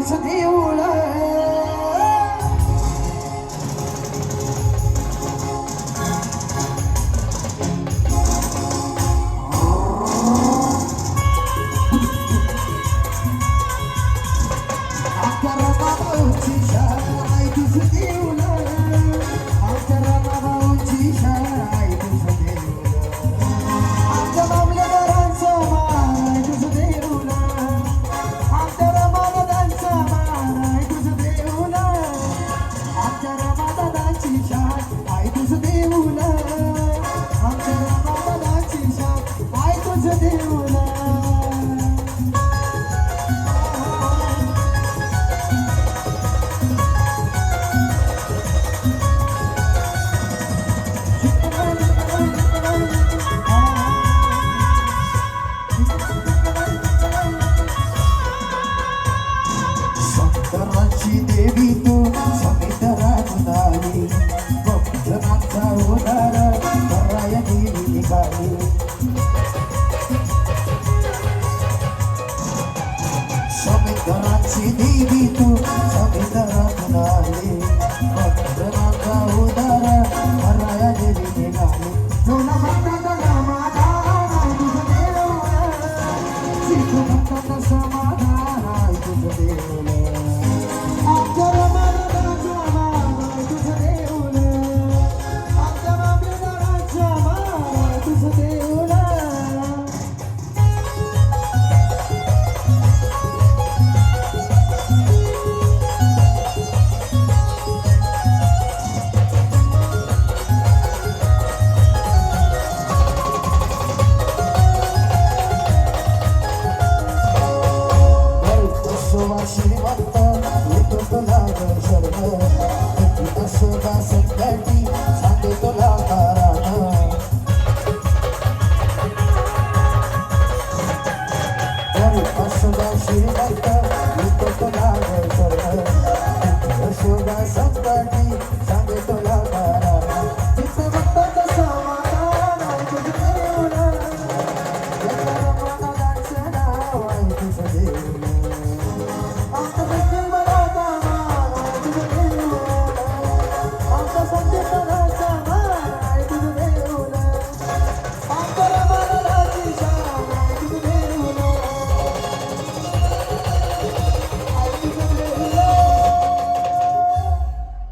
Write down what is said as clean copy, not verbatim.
तुझं देऊळ शंकराची देवी तू समुद्रात उदारी भक्तनाचा उदार कराया देवी निघाली समुद्राची देवी तू समुद्रात उदारी भक्तनाचा उदार कराया देवी निघाली तुला भक्तांना समाधान तुझं देऊळ शिखू भक्तांना समाधान तुझं देऊळ श्रीमंत येतो तुला शरण असोबा संकटी सांगतो तुला कारण असोबा श्रीमंत येतो तुला शरण असोबा